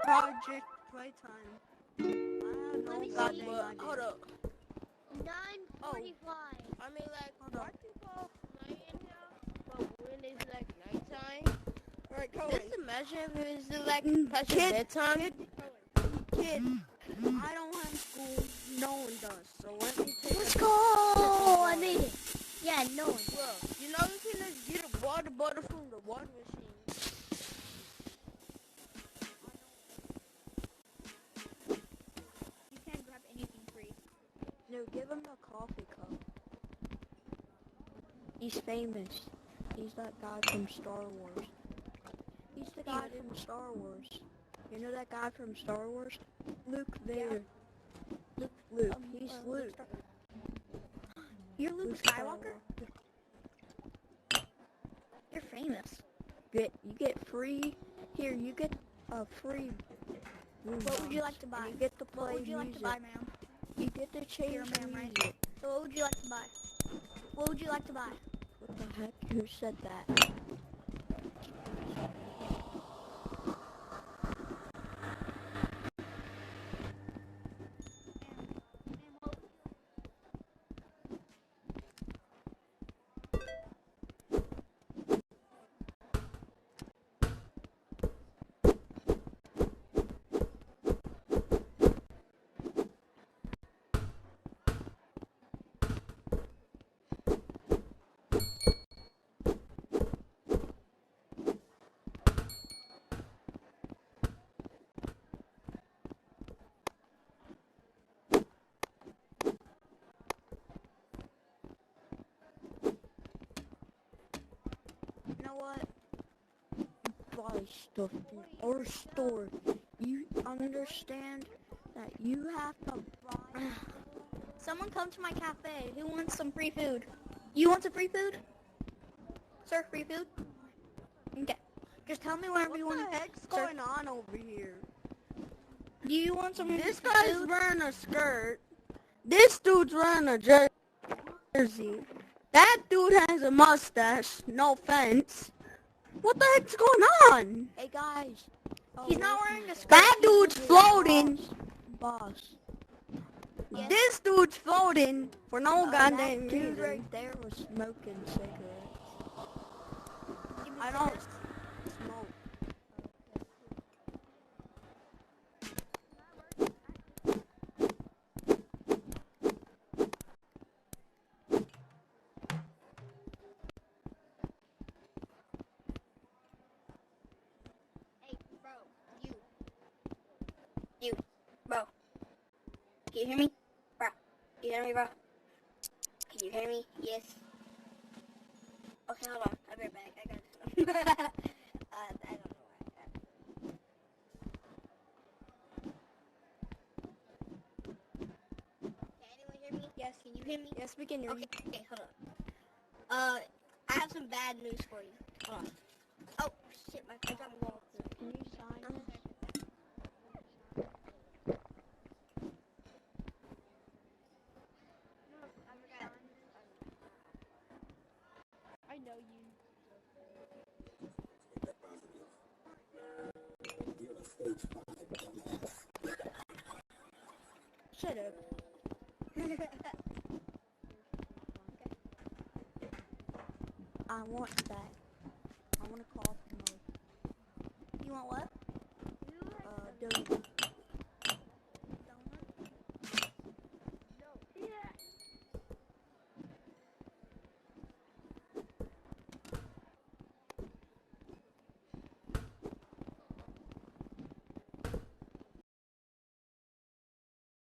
Project Playtime. I have no Let me see. goddamn idea. Hold up. 9:45. I mean, like, Hold why up. people playing here? But when it's like nighttime, Alright, Cohen. just imagine if it's like past Kid, bedtime. Kid, I don't have school. No one does. So let me take Let's a go! I made it. Yeah, no one. Well, you know you can just get a water bottle from the water machine. You can't grab anything free. No, give him the coffee cup. He's famous. He's that guy from Star Wars. He's the guy from Star Wars. You know that guy from Star Wars? Luke Vader. Luke. He's Luke. You're Luke Skywalker? You're famous. You get free. Here, you get a free. What would you like to buy? You get to play What would you like music. to buy, ma'am? You get to change You're a ma'am, right? music. So what would you like to buy? What would you like to buy? What the heck? Who said that? You know what? Buy stuff in our store. You understand that you have to buy. Someone come to my cafe. Who wants some free food? You want some free food? Sir, free food? Okay. Just tell me whenever you want. What the heck's Sir, going on over here? do you want some This free guy's food? wearing a skirt. This dude's wearing a jersey. That dude has a mustache. No offense. What the heck's going on? Hey guys. He's not wearing a skirt. That He's dude's just- floating. Boss. Yes. This dude's floating for no goddamn that dude reason. right there was smoking cigarettes. Give me I the don't first. smoke. Hey, bro. You, bro. Can you hear me? Bro. Can you hear me, bro? Can you hear me? Yes. Okay, hold on. I'll be right back. I got I don't know why. Can anyone hear me? Yes, can you hear me? Yes, we can hear you. Okay, hold on. I have some bad news for you. Hold on. Oh, shit, I got my wall. Can you sign this? I know you. Shut up. I want that. I want to call promote. You want what?